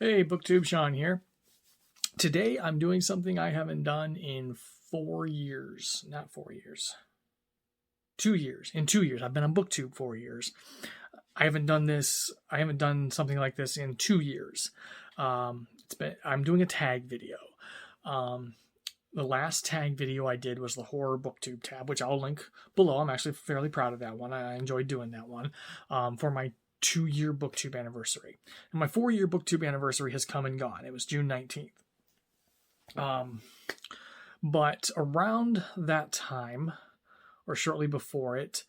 Hey, BookTube Sean here. Today I'm doing something I haven't done in 4 years. Not 4 years. 2 years. In 2 years. I've been on BookTube 4 years. I haven't done something like this in 2 years. I'm doing a tag video. The last tag video I did was the horror BookTube tab, which I'll link below. I'm actually fairly proud of that one. I enjoyed doing that one for my 2-year BookTube anniversary. And my 4-year BookTube anniversary has come and gone. It was June 19th. But around that time, or shortly before it,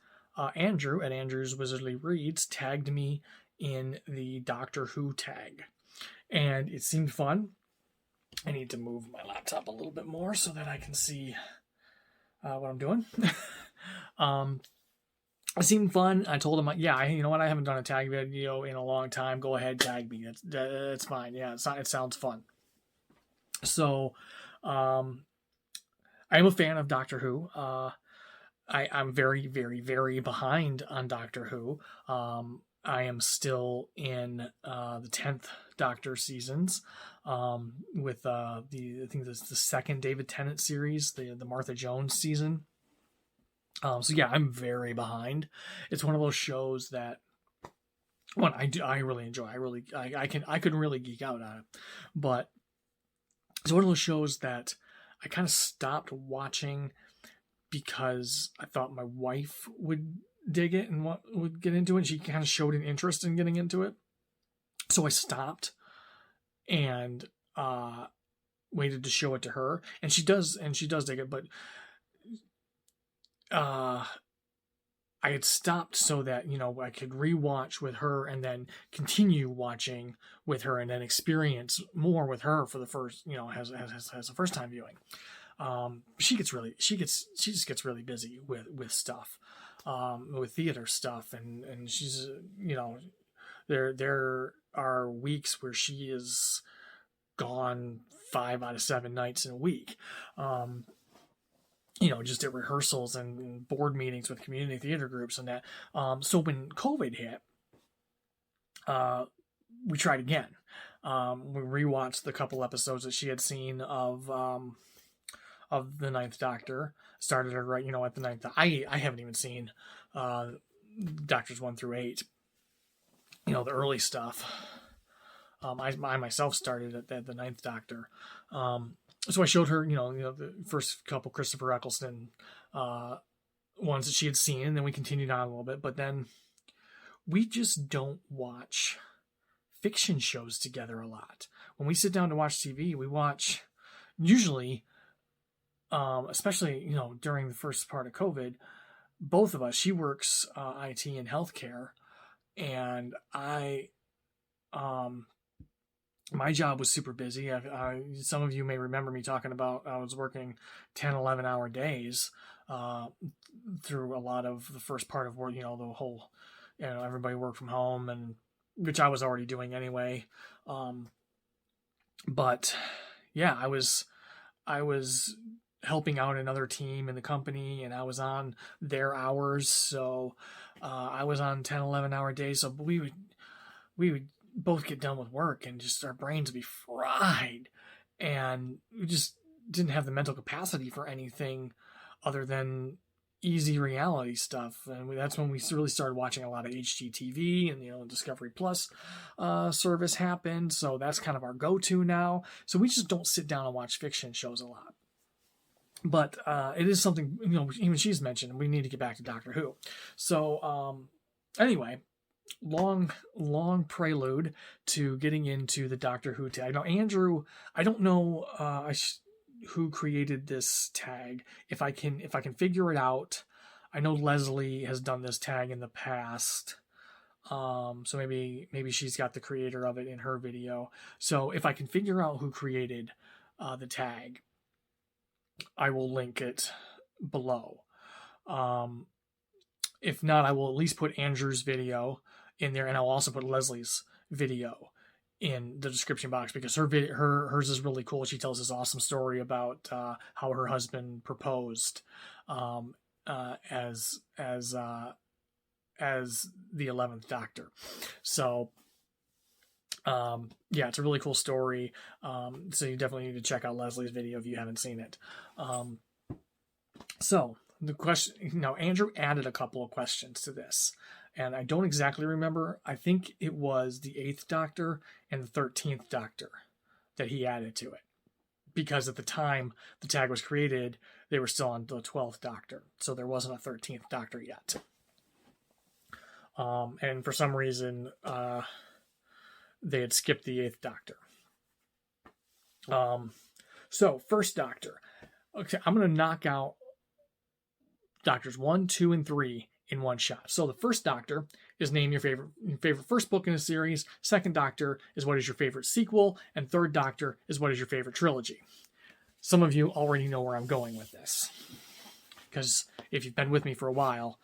Andrew at Andrew's Wizardly Reads tagged me in the Doctor Who tag. And it seemed fun. I need to move my laptop a little bit more so that I can see what I'm doing. It seemed fun. I told him, yeah, you know what? I haven't done a tag video in a long time. Go ahead, tag me. It's fine. Yeah, it sounds fun. So, I am a fan of Doctor Who. I'm very, very, very behind on Doctor Who. I am still in the 10th Doctor seasons with I think this is the second David Tennant series, the Martha Jones season. So yeah, I'm very behind. It's one of those shows that I really enjoy. I couldn't really geek out on it, but it's one of those shows that I kind of stopped watching because I thought my wife would dig it and would get into it. And she kind of showed an interest in getting into it, so I stopped and waited to show it to her, and she does dig it, but I had stopped so that, I could rewatch with her and then continue watching with her and then experience more with her for the first, as a first time viewing. She just gets really busy with stuff, with theater stuff. And she's, there are weeks where she is gone 5 out of 7 nights in a week. Just at rehearsals and board meetings with community theater groups and that. So when COVID hit, we tried again. We rewatched the couple episodes that she had seen of the Ninth Doctor. Started her right, at the Ninth. I haven't even seen Doctors 1 through 8. The early stuff. I myself started at the Ninth Doctor. So I showed her, the first couple Christopher Eccleston ones that she had seen, and then we continued on a little bit. But then we just don't watch fiction shows together a lot. When we sit down to watch TV, we watch usually, especially during the first part of COVID, both of us. She works IT and healthcare, and my job was super busy. Some of you may remember me talking about I was working 10, 11-hour days through a lot of the first part of work, the whole, everybody worked from home, and which I was already doing anyway. But yeah, I was helping out another team in the company, and I was on their hours. So I was on 10, 11-hour days. So we would both get done with work and just our brains would be fried, and we just didn't have the mental capacity for anything other than easy reality stuff. And that's when we really started watching a lot of HGTV, and Discovery Plus service happened, so that's kind of our go-to now. So we just don't sit down and watch fiction shows a lot, but it is something, even she's mentioned we need to get back to Doctor Who. So anyway, long prelude to getting into the Doctor Who tag. Now, Andrew, I don't know who created this tag. If I can figure it out, I know Leslie has done this tag in the past. So maybe she's got the creator of it in her video. So if I can figure out who created the tag, I will link it below. If not, I will at least put Andrew's video in there, and I'll also put Leslie's video in the description box, because hers is really cool. She tells this awesome story about how her husband proposed as the 11th Doctor. So Yeah, it's a really cool story. So you definitely need to check out Leslie's video if you haven't seen it. So the question, Andrew added a couple of questions to this, and I don't exactly remember. I think it was the 8th Doctor and the 13th Doctor that he added to it, because at the time the tag was created, they were still on the 12th Doctor, so there wasn't a 13th Doctor yet. And for some reason, they had skipped the 8th Doctor. So first Doctor. Okay, I'm going to knock out Doctors 1, 2, and 3 in one shot. So the first Doctor is name your favorite first book in a series. Second Doctor is what is your favorite sequel. And third Doctor is what is your favorite trilogy. Some of you already know where I'm going with this, because if you've been with me for a while,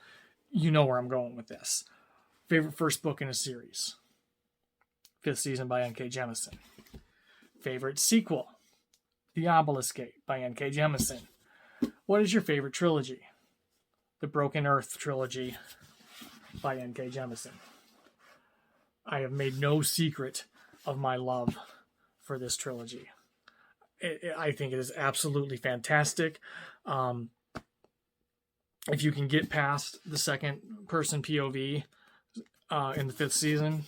you know where I'm going with this. Favorite first book in a series. 5th season by N.K. Jemisin. Favorite sequel. The Obelisk Gate by N.K. Jemisin. What is your favorite trilogy? The Broken Earth trilogy by N.K. Jemisin. I have made no secret of my love for this trilogy. I think it is absolutely fantastic. If you can get past the second person POV in the 5th season,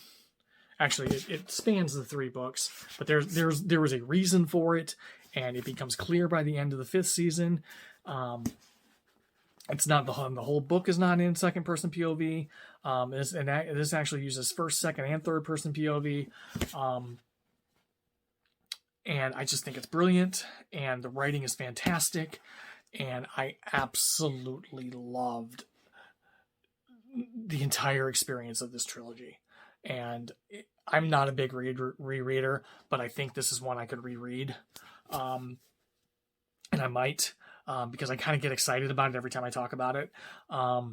actually it spans the 3 books, but there was a reason for it, and it becomes clear by the end of the 5th season. It's not the whole book is not in second person POV. This actually uses first, second, and third person POV. And I just think it's brilliant, and the writing is fantastic, and I absolutely loved the entire experience of this trilogy. And I'm not a big rereader, but I think this is one I could reread. And I might, because I kind of get excited about it every time I talk about it. But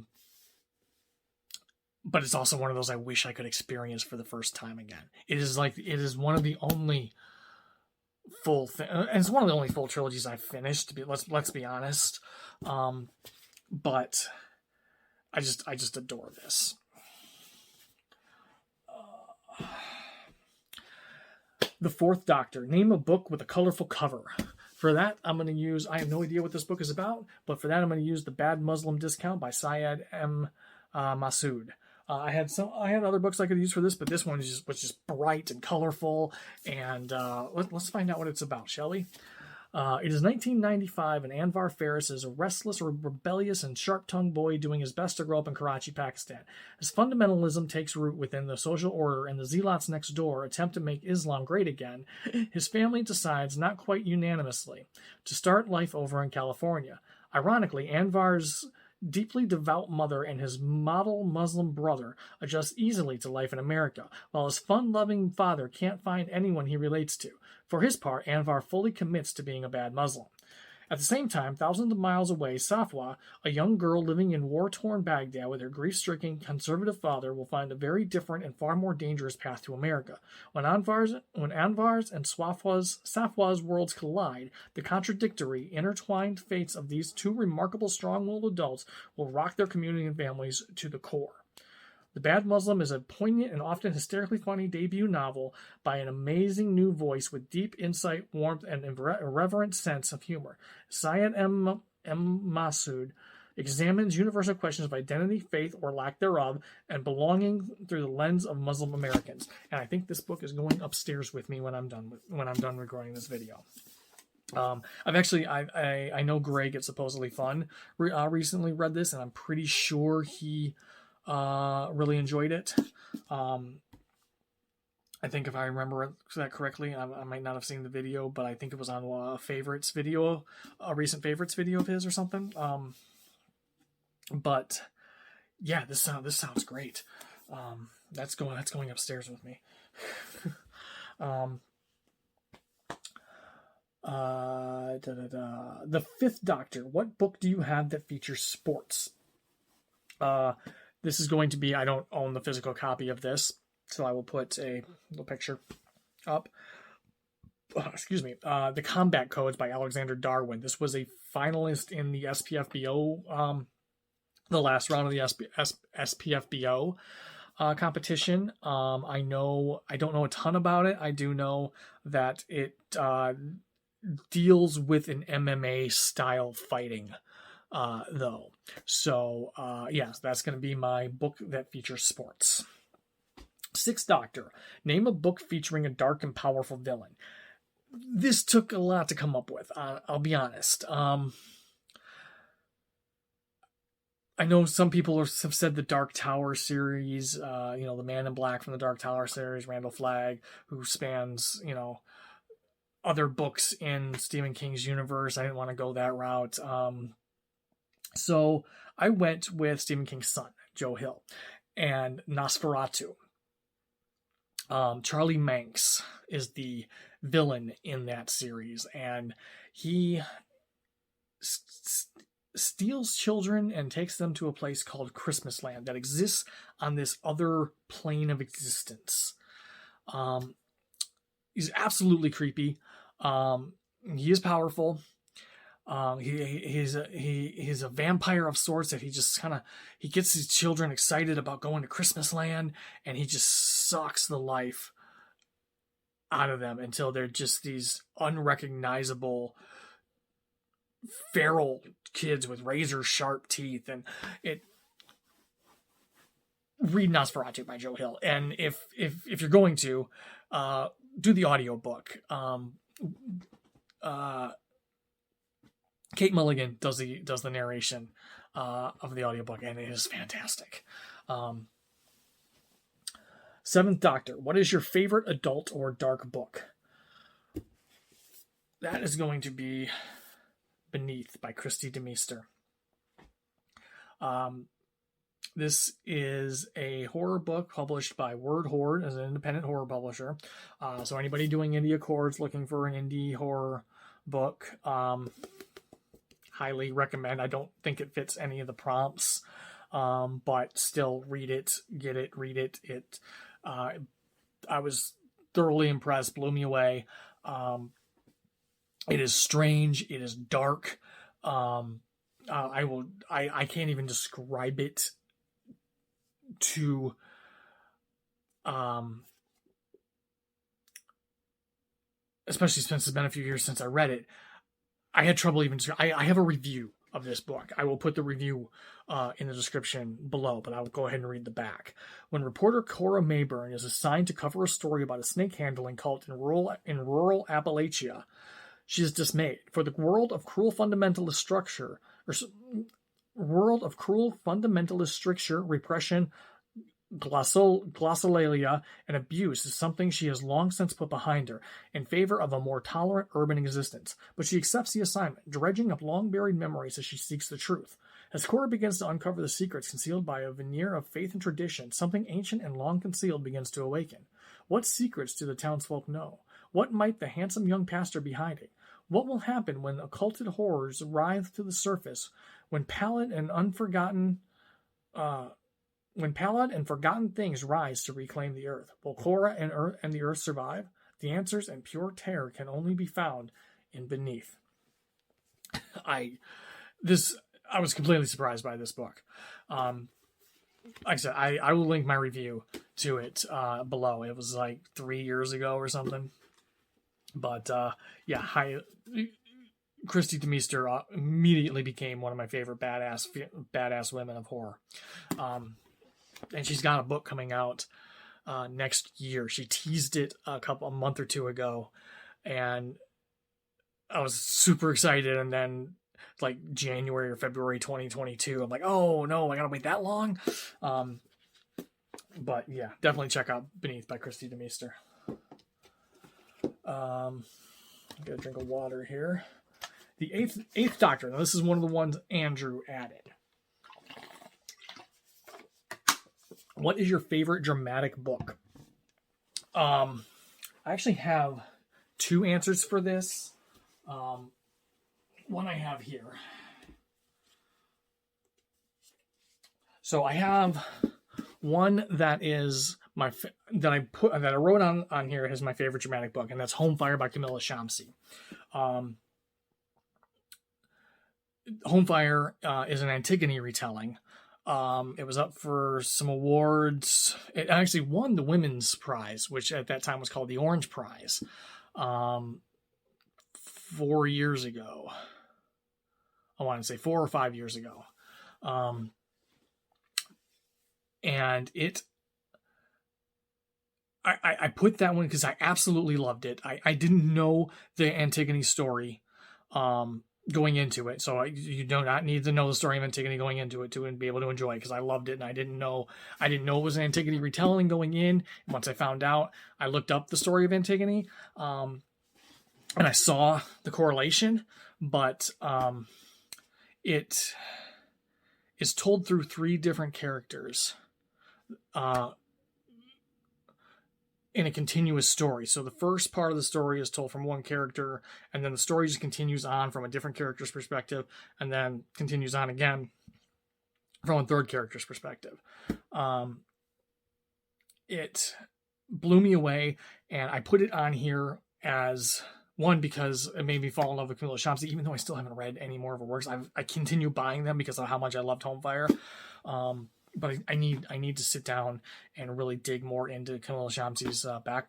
it's also one of those I wish I could experience for the first time again. It is one of the only full thing, and it's one of the only full trilogies I've finished. Let's be honest. But I just adore this. The 4th Doctor. Name a book with a colorful cover. For that, I'm going to use, I have no idea what this book is about, but for that, I'm going to use The Bad Muslim Discount by Syed M. Masood. I had other books I could use for this, but this one was just bright and colorful, and let's find out what it's about, shall we? It is 1995, and Anwar Faris is a restless, rebellious, and sharp-tongued boy doing his best to grow up in Karachi, Pakistan. As fundamentalism takes root within the social order and the zealots next door attempt to make Islam great again, his family decides, not quite unanimously, to start life over in California. Ironically, Anwar's deeply devout mother and his model Muslim brother adjust easily to life in America, while his fun-loving father can't find anyone he relates to. For his part, Anwar fully commits to being a bad Muslim. At the same time, thousands of miles away, Safwa, a young girl living in war-torn Baghdad with her grief-stricken conservative father, will find a very different and far more dangerous path to America. When Anwar's and Safwa's worlds collide, the contradictory, intertwined fates of these two remarkable strong-willed adults will rock their community and families to the core. The Bad Muslim is a poignant and often hysterically funny debut novel by an amazing new voice with deep insight, warmth, and irreverent sense of humor. Syed M. Masood examines universal questions of identity, faith, or lack thereof, and belonging through the lens of Muslim Americans. And I think this book is going upstairs with me when I'm done recording this video. I know Greg at Supposedly Fun recently read this, and I'm pretty sure he really enjoyed it. I think if I remember that correctly, I might not have seen the video, but I think it was on a recent favorites video of his or something. But yeah, this sounds great. That's going upstairs with me. The 5th Doctor. What book do you have that features sports? This is going to be, I don't own the physical copy of this, so I will put a little picture up. The Combat Codes by Alexander Darwin. This was a finalist in the SPFBO, the last round of the SPFBO. competition. I don't know a ton about it. I do know that it deals with an MMA style fighting, though. So, yes, that's going to be my book that features sports. Sixth Doctor. Name a book featuring a dark and powerful villain. This took a lot to come up with. I'll be honest. I know some people have said the Dark Tower series, the Man in Black from the Dark Tower series, Randall Flagg, who spans, other books in Stephen King's universe. I didn't want to go that route. So I went with Stephen King's son, Joe Hill, and Nosferatu. Charlie Manx is the villain in that series, and he steals children and takes them to a place called Christmas Land that exists on this other plane of existence. He's absolutely creepy. He is powerful. He's a vampire of sorts that he gets these children excited about going to Christmas Land, and he just sucks the life out of them until they're just these unrecognizable feral kids with razor sharp teeth. And read Nosferatu by Joe Hill, and if you're going to do the audiobook. Kate Mulligan does the narration of the audiobook, and it is fantastic. Seventh Doctor. What is your favorite adult or dark book? That is going to be Beneath by Christy DeMeester. This is a horror book published by Word Horde as an independent horror publisher. So anybody doing indie accords looking for an indie horror book, highly recommend. I don't think it fits any of the prompts, but still read it, get it, read it. I was thoroughly impressed, blew me away. It is strange. It is dark. I can't even describe it to, especially since it's been a few years since I read it. I had trouble even. I have a review of this book. I will put the review in the description below, but I will go ahead and read the back. When reporter Cora Mayburn is assigned to cover a story about a snake handling cult in rural Appalachia, she is dismayed. For the world of cruel fundamentalist structure, repression, glossolalia, and abuse is something she has long since put behind her in favor of a more tolerant urban existence. But she accepts the assignment, dredging up long-buried memories as she seeks the truth. As Cora begins to uncover the secrets concealed by a veneer of faith and tradition, something ancient and long concealed begins to awaken. What secrets do the townsfolk know? What might the handsome young pastor be hiding? What will happen when occulted horrors writhe to the surface, when pallid and forgotten things rise to reclaim the earth? Will Cora and the earth survive? The answers and pure terror can only be found in Beneath. I was completely surprised by this book. Like I said, I will link my review to it below. It was like 3 years ago or something. But Christy DeMeester immediately became one of my favorite badass women of horror. And she's got a book coming out next year. She teased it a month or two ago, and I was super excited. And then like January or February 2022, I'm like, oh no, I gotta wait that long. But yeah, definitely check out Beneath by Christy DeMeester. Get a drink of water here. The Eighth Doctor. Now this is one of the ones Andrew added. What is your favorite dramatic book? I actually have two answers for this. One I have here. So I have one that is that I wrote on here as my favorite dramatic book, and that's Home Fire by Camilla Shamsi. Home Fire is an Antigone retelling It was up for some awards. It actually won the women's prize, which at that time was called the Orange Prize, 4 years ago. I want to say 4 or 5 years ago. And I put that one because I absolutely loved it. I didn't know the Antigone story going into it, so you do not need to know the story of Antigone going into it to be able to enjoy it, because I loved it, and I didn't know it was an Antigone retelling going in. And once I found out, I looked up the story of Antigone, and I saw the correlation, but it is told through 3 different characters in a continuous story. So the first part of the story is told from one character, and then the story just continues on from a different character's perspective, and then continues on again from a third character's perspective. It blew me away, and I put it on here as one because it made me fall in love with Camilla Shamsi, even though I still haven't read any more of her works. I continue buying them because of how much I loved Homefire. But I need to sit down and really dig more into Camilla Shamsi's back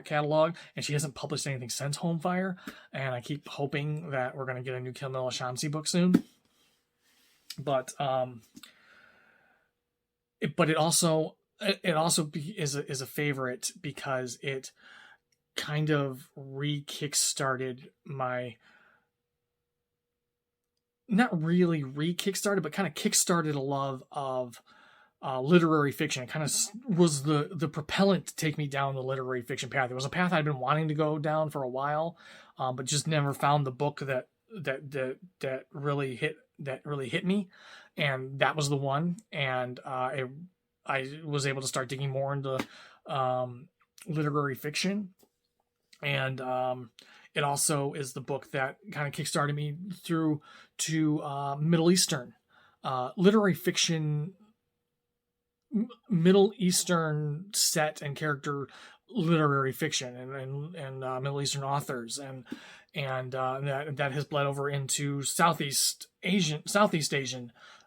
catalog, and she hasn't published anything since Homefire, and I keep hoping that we're going to get a new Camilla Shamsi book soon. But it also is a favorite because it kind of kickstarted my, not really kickstarted, but kind of kickstarted a love of literary fiction. It kind of was the propellant to take me down the literary fiction path. It was a path I'd been wanting to go down for a while, but just never found the book that really hit me, and that was the one. And I was able to start digging more into literary fiction, and it also is the book that kind of kickstarted me through to Middle Eastern literary fiction, Middle Eastern set and character literary fiction, and Middle Eastern authors, and that has bled over into Southeast Asian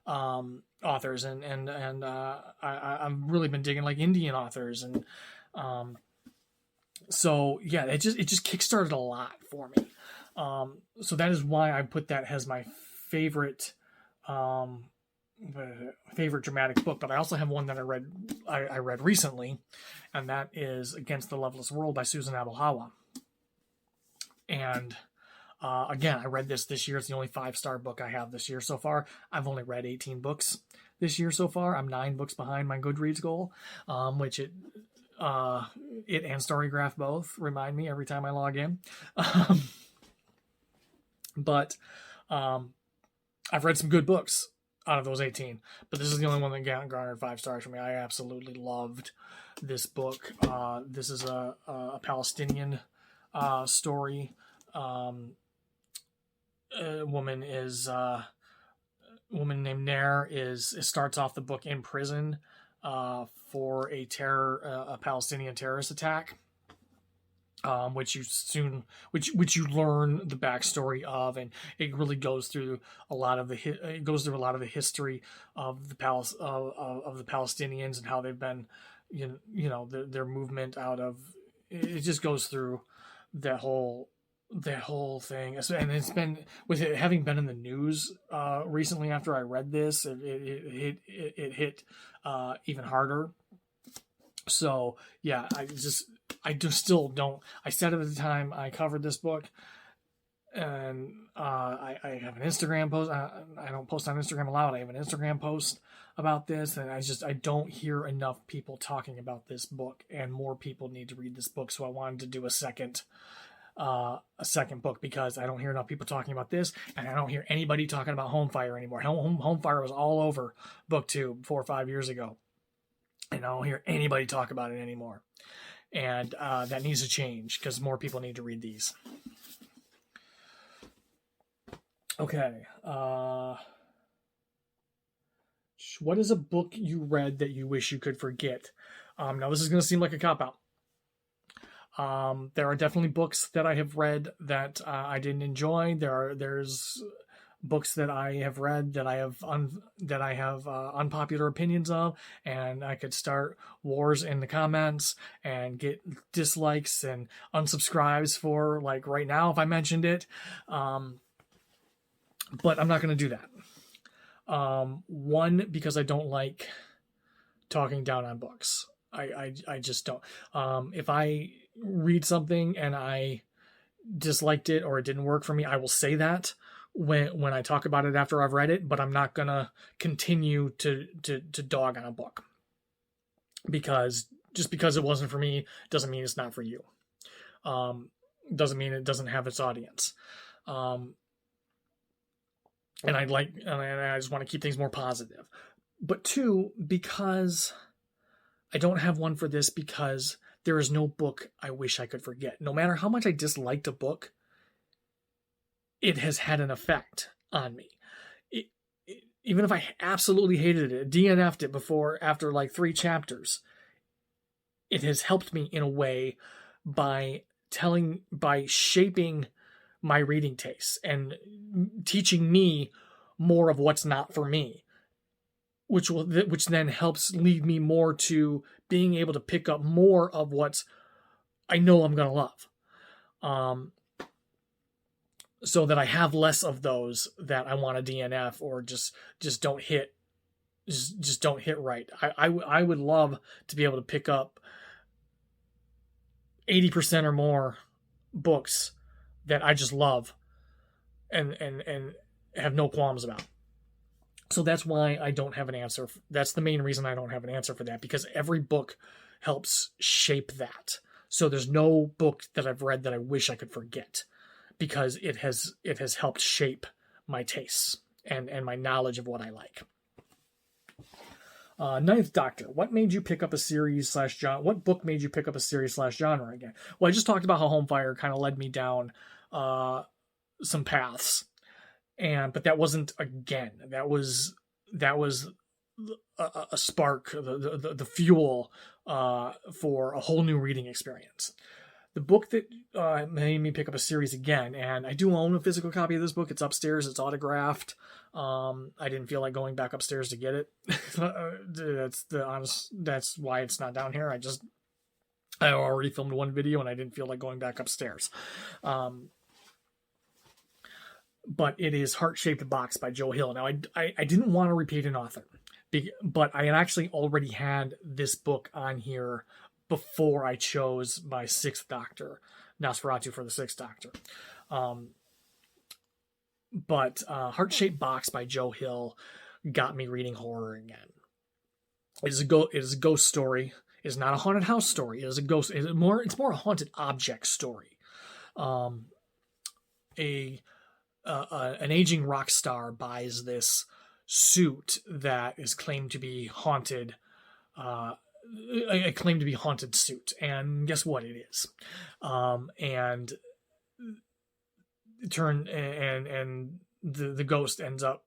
authors, and I've really been digging like Indian authors, and so yeah, it just kickstarted a lot for me. So that is why I put that as my favorite dramatic book. But I also have one that I read recently, and that is Against the Loveless World by Susan Abelhawa. And again, I read this year. It's the only 5-star book I have this year so far. I've only read 18 books this year so far. I'm 9 books behind my Goodreads goal, which it and Storygraph both remind me every time I log in. But I've read some good books out of those 18, but this is the only one that garnered 5 stars for me. I absolutely loved this book. This is a Palestinian story. A woman named Nair starts off the book in prison for a Palestinian terrorist attack, which you learn the backstory of, and it really goes through a lot of the history of the Palestinians and how they've been, their movement out of. It just goes through that whole thing, and it's been, with it having been in the news recently. After I read this, it hit even harder. So yeah, I still don't. I said it at the time I covered this book, and I have an Instagram post. I don't post on Instagram a lot. I have an Instagram post about this, and I don't hear enough people talking about this book, and more people need to read this book. So I wanted to do a second book, because I don't hear enough people talking about this, and I don't hear anybody talking about Homefire anymore. Homefire was all over book 2 4 or 5 years ago, and I don't hear anybody talk about it anymore. And that needs to change, because more people need to read these. Okay. What is a book you read that you wish you could forget? Now, this is going to seem like a cop-out. There are definitely books that I have read that I didn't enjoy. There's books that I have read that I have unpopular opinions of, and I could start wars in the comments and get dislikes and unsubscribes for, like, right now if I mentioned it. But I'm not going to do that. One, because I don't like talking down on books. I just don't. If I read something and I disliked it or it didn't work for me, I will say that when I talk about it after I've read it, but I'm not gonna continue to dog on a book, because just because it wasn't for me doesn't mean it's not for you. Doesn't mean it doesn't have its audience. And I just want to keep things more positive. But two, because I don't have one for this, because there is no book I wish I could forget. No matter how much I disliked a book, it has had an effect on me. Even if I absolutely hated it, DNF'd it after like 3 chapters, it has helped me in a way by shaping my reading tastes and teaching me more of what's not for me, which then helps lead me more to being able to pick up more of what I know I'm going to love. So that I have less of those that I want to DNF or just don't hit right. I would love to be able to pick up 80% or more books that I just love and have no qualms about. So that's why I don't have an answer. That's the main reason I don't have an answer for that, because every book helps shape that. So there's no book that I've read that I wish I could forget, because it has helped shape my tastes and my knowledge of what I like. Ninth Doctor. What made you pick up a series / what book made you pick up a series / genre again? Well, I just talked about how Homefire kind of led me down some paths, but that wasn't again. That was a spark, the fuel for a whole new reading experience. The book that made me pick up a series again, and I do own a physical copy of this book. It's upstairs. It's autographed. I didn't feel like going back upstairs to get it. That's why it's not down here. I already filmed one video and I didn't feel like going back upstairs. But it is Heart-Shaped Box by Joe Hill. Now, I didn't want to repeat an author, but I had actually already had this book on here before I chose my 6th Doctor, Nosferatu for the 6th Doctor. But Heart-Shaped Box by Joe Hill got me reading horror again. It is a ghost story. It is not a haunted house story. It is a ghost. It's more a haunted object story. An aging rock star buys this suit that is claimed to be haunted. A claim to be haunted suit, and guess what it is? And the ghost ends up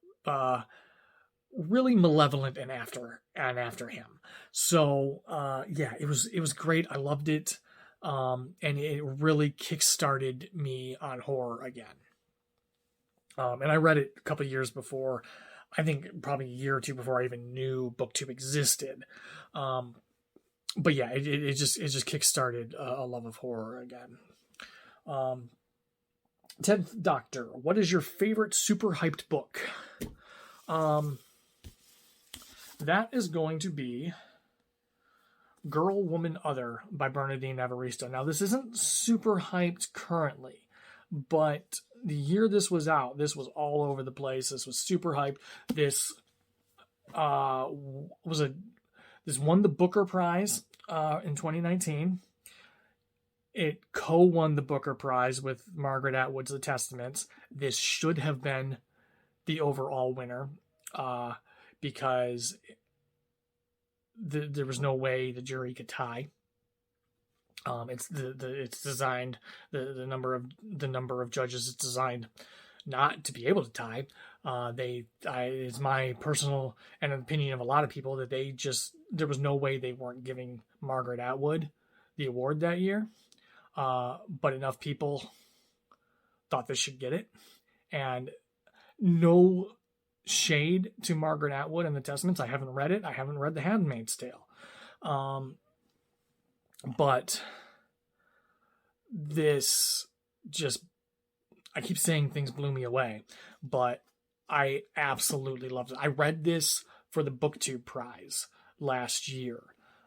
really malevolent and after him. So yeah, it was great. I loved it, and it really kickstarted me on horror again. And I read it a couple of years before. I think probably a year or two before I even knew BookTube existed. But yeah, it just kickstarted a love of horror again. 10th Doctor. What is your favorite super hyped book? That is going to be Girl, Woman, Other by Bernardine Evaristo. Now, this isn't super hyped currently, but the year this was out, this was all over the place. This was super hyped. This This won the Booker Prize in 2019. It co-won the Booker Prize with Margaret Atwood's The Testaments. This should have been the overall winner because there was no way the jury could tie. It's designed the number of judges is designed not to be able to tie. It's my personal and opinion of a lot of people that there was no way they weren't giving Margaret Atwood the award that year. But enough people thought they should get it, and no shade to Margaret Atwood and the Testaments. I haven't read it. I haven't read The Handmaid's Tale. But this just, I keep saying things blew me away, but I absolutely loved it. I read this for the BookTube prize last year.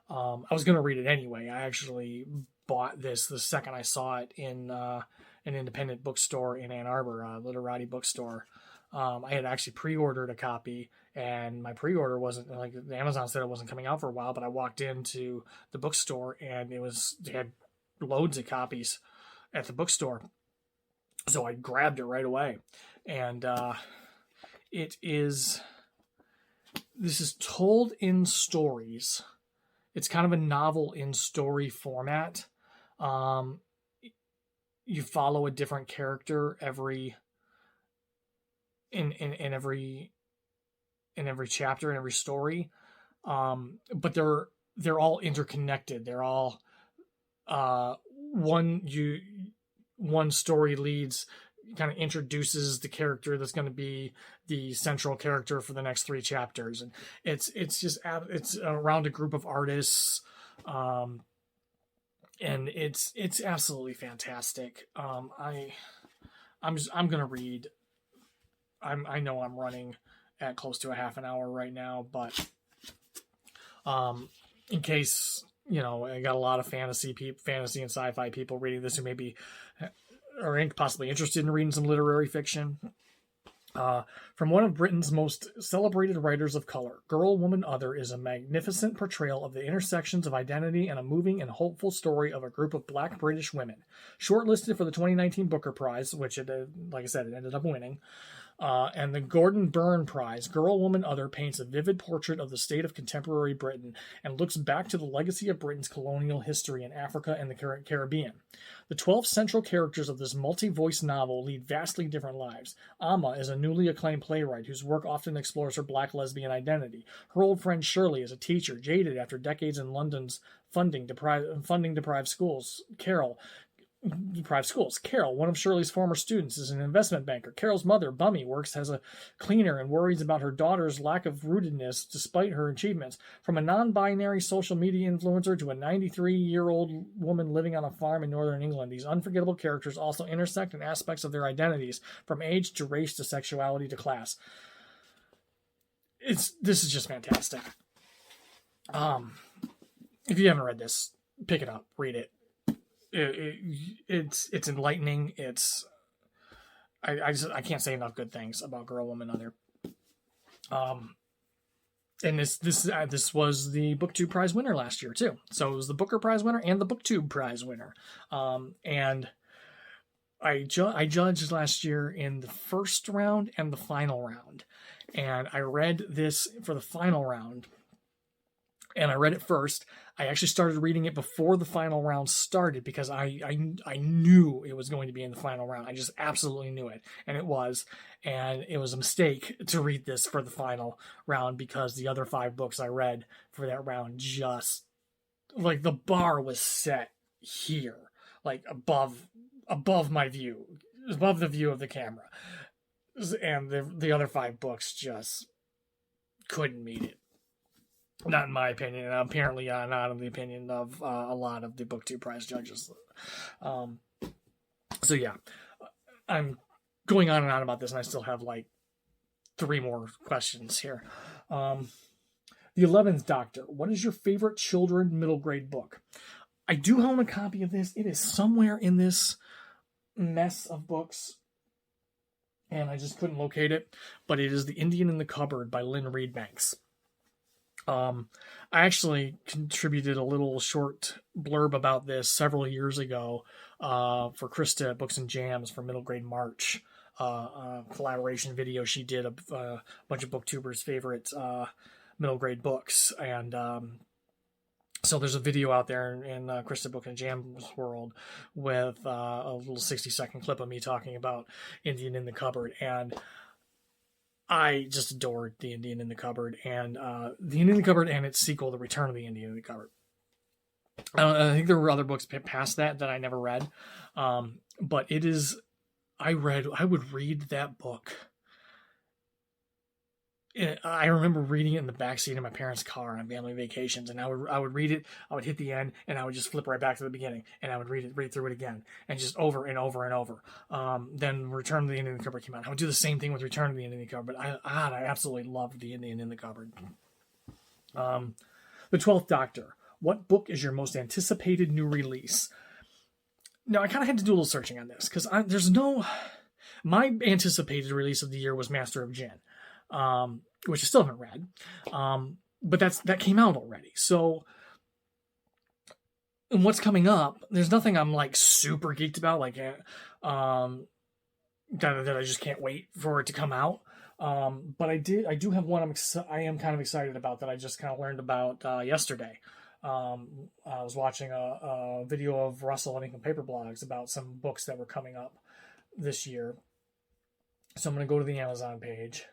I was going to read it anyway. I actually bought this the second I saw it in an independent bookstore in Ann Arbor, a literati bookstore. I had actually pre-ordered a copy, and my pre-order wasn't, like, Amazon said it wasn't coming out for a while, but I walked into the bookstore and they had loads of copies at the bookstore. So I grabbed it right away. And this is told in stories. It's kind of a novel in story format. You follow a different character in every chapter, in every story, but they're all interconnected. They're all one story leads, kind of introduces the character that's going to be the central character for the next 3 chapters, and it's around a group of artists, and it's absolutely fantastic. I'm gonna read. I know I'm running at close to a half an hour right now, but in case, I got a lot of fantasy and sci-fi people reading this who maybe are possibly interested in reading some literary fiction. From one of Britain's most celebrated writers of color, Girl, Woman, Other is a magnificent portrayal of the intersections of identity and a moving and hopeful story of a group of Black British women. Shortlisted for the 2019 Booker Prize, which, like I said, it ended up winning, and the Gordon Byrne Prize, Girl, Woman, Other paints a vivid portrait of the state of contemporary Britain and looks back to the legacy of Britain's colonial history in Africa and the Caribbean. The 12 central characters of this multi-voiced novel lead vastly different lives. Amma is a newly acclaimed playwright whose work often explores her Black lesbian identity. Her old friend Shirley is a teacher, jaded after decades in London's funding-deprived schools. Carol, one of Shirley's former students, is an investment banker. Carol's mother, Bummy, works as a cleaner and worries about her daughter's lack of rootedness despite her achievements. From a non-binary social media influencer to a 93-year-old woman living on a farm in northern England, these unforgettable characters also intersect in aspects of their identities, from age to race to sexuality to class. This is just fantastic. If you haven't read this, pick it up, read it. It's enlightening. I can't say enough good things about Girl, Woman, Other. And this was the BookTube Prize winner last year too. So it was the Booker Prize winner and the BookTube Prize winner. And I judged last year in the first round and the final round, and I read this for the final round. And I read it first. I actually started reading it before the final round started because I knew it was going to be in the final round. I just absolutely knew it. And it was. And it was a mistake to read this for the final round because the other 5 books I read for that round just, like, the bar was set here. Like, above my view. Above the view of the camera. And the other 5 books just couldn't meet it. Not in my opinion, and apparently not in the opinion of a lot of the BookTube Prize judges. So yeah, I'm going on and on about this, and I still have like 3 more questions here. The 11th Doctor. What is your favorite children middle grade book? I do own a copy of this. It is somewhere in this mess of books, and I just couldn't locate it. But it is The Indian in the Cupboard by Lynn Reed Banks. I actually contributed a little short blurb about this several years ago for Krista at Books and Jams for Middle Grade March, collaboration video she did of a bunch of booktubers' favorite middle grade books. And so there's a video out there in Krista Book and Jams world with a little 60-second clip of me talking about Indian in the Cupboard. And I just adored The Indian in the Cupboard, and The Indian in the Cupboard and its sequel, The Return of the Indian in the Cupboard. I think there were other books past that I never read, but it is. I would read that book I remember reading it in the backseat of my parents' car on family vacations, and I would read it, I would hit the end, and I would just flip right back to the beginning, and I would read through it again, and just over and over and over. Then Return to the Indian in the Cupboard came out. I would do the same thing with Return to the Indian in the Cupboard, but I absolutely loved the Indian in the Cupboard. The 12th Doctor. What book is your most anticipated new release? Now, I kind of had to do a little searching on this, because there's no... My anticipated release of the year was Master of Jin, which I still haven't read, but that came out already. So, and what's coming up? There's nothing I'm like super geeked about, like that I just can't wait for it to come out. But I do have one I am kind of excited about that I just kind of learned about yesterday. I was watching a video of Russell and Ink and Paper Blogs about some books that were coming up this year. So I'm going to go to the Amazon page.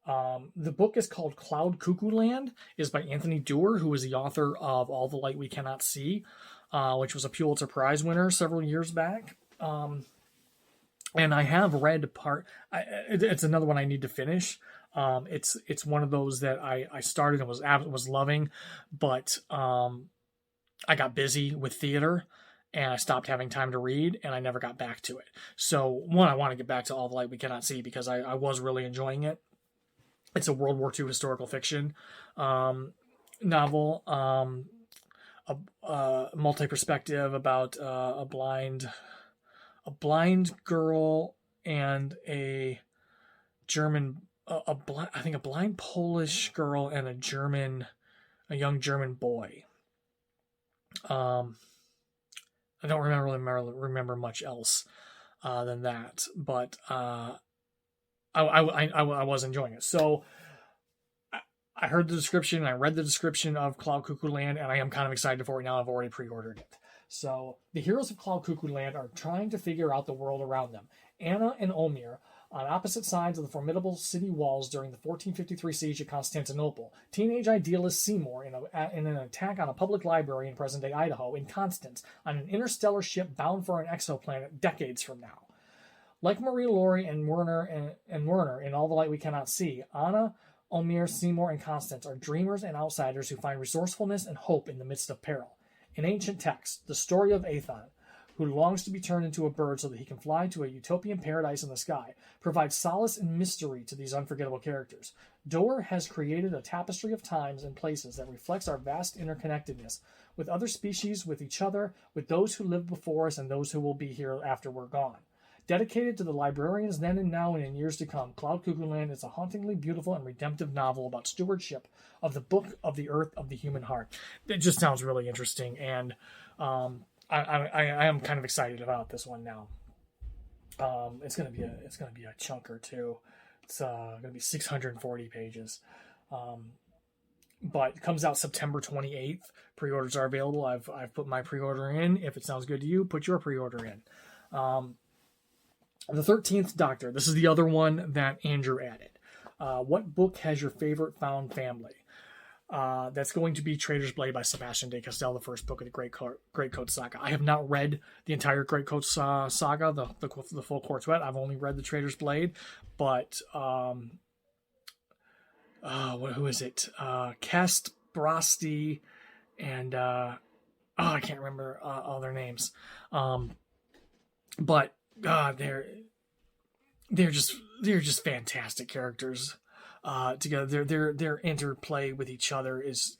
The book is called Cloud Cuckoo Land, is by Anthony Doerr, who is the author of All the Light We Cannot See, which was a Pulitzer Prize winner several years back. And I have read it's another one I need to finish. It's one of those that I started and was loving, but I got busy with theater, and I stopped having time to read, and I never got back to it. So, one, I want to get back to All the Light We Cannot See, because I was really enjoying it. It's a World War II historical fiction novel, a multi-perspective about a blind girl and a German, I think a blind Polish girl and a young German boy. I don't remember much else than that, but I was enjoying it. So I heard the description, I read the description of Cloud Cuckoo Land, and I am kind of excited for it now. I've already pre-ordered it. So the heroes of Cloud Cuckoo Land are trying to figure out the world around them. Anna and Omir, on opposite sides of the formidable city walls during the 1453 siege of Constantinople. Teenage idealist Seymour, in an attack on a public library in present-day Idaho, in Constance, on an interstellar ship bound for an exoplanet decades from now. Like Marie Laurie and Werner in All the Light We Cannot See, Anna, Omir, Seymour, and Constance are dreamers and outsiders who find resourcefulness and hope in the midst of peril. In ancient texts, the story of Athon, who longs to be turned into a bird so that he can fly to a utopian paradise in the sky, provides solace and mystery to these unforgettable characters. Doerr has created a tapestry of times and places that reflects our vast interconnectedness with other species, with each other, with those who lived before us and those who will be here after we're gone. Dedicated to the librarians then and now and in years to come, Cloud Cuckoo Land is a hauntingly beautiful and redemptive novel about stewardship of the book of the earth of the human heart. It just sounds really interesting, and I am kind of excited about this one now. It's gonna be a chunker too. It's gonna be 640 pages. But it comes out September 28th. Pre-orders are available. I've put my pre-order in. If it sounds good to you, put your pre-order in. The 13th Doctor. This is the other one that Andrew added. What book has your favorite found family? That's going to be Traitor's Blade by Sebastian de Castell, the first book of the Great Coat Saga. I have not read the entire Great Coat Saga, the full quartet. I've only read the Traitor's Blade, but who is it? Kest, Brosti, and I can't remember all their names. But they're just fantastic characters. Together, their interplay with each other is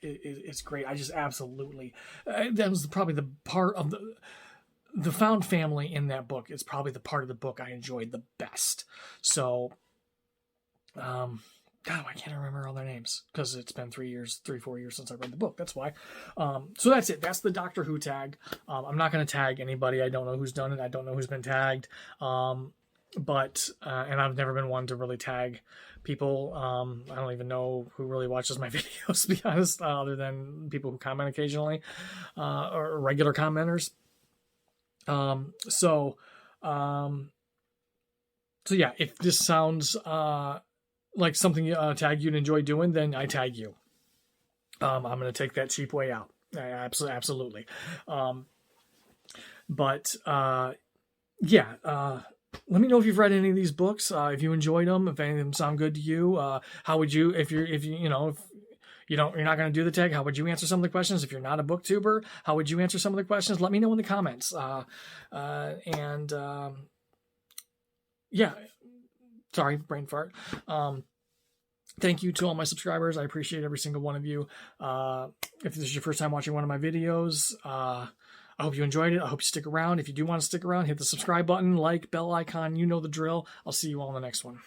great. I just absolutely that was probably the part of the found family in that book is probably the part of the book I enjoyed the best. So, God, I can't remember all their names because it's been 4 years since I read the book. That's why. So that's it. That's the Doctor Who tag. I'm not going to tag anybody. I don't know who's done it. I don't know who's been tagged. But and I've never been one to really tag people. I don't even know who really watches my videos, to be honest, other than people who comment occasionally, or regular commenters. So yeah, if this sounds like something tag you'd enjoy doing, then I tag you. I'm going to take that cheap way out. Absolutely. But yeah, Let me know if you've read any of these books, if you enjoyed them, if any of them sound good to you. How would you, if if you're not going to do the tag, how would you answer some of the questions? If you're not a booktuber, how would you answer some of the questions? Let me know in the comments. And yeah, sorry, brain fart. Thank you to all my subscribers. I appreciate every single one of you. If this is your first time watching one of my videos, I hope you enjoyed it. I hope you stick around. If you do want to stick around, hit the subscribe button, like, bell icon. You know the drill. I'll see you all in the next one.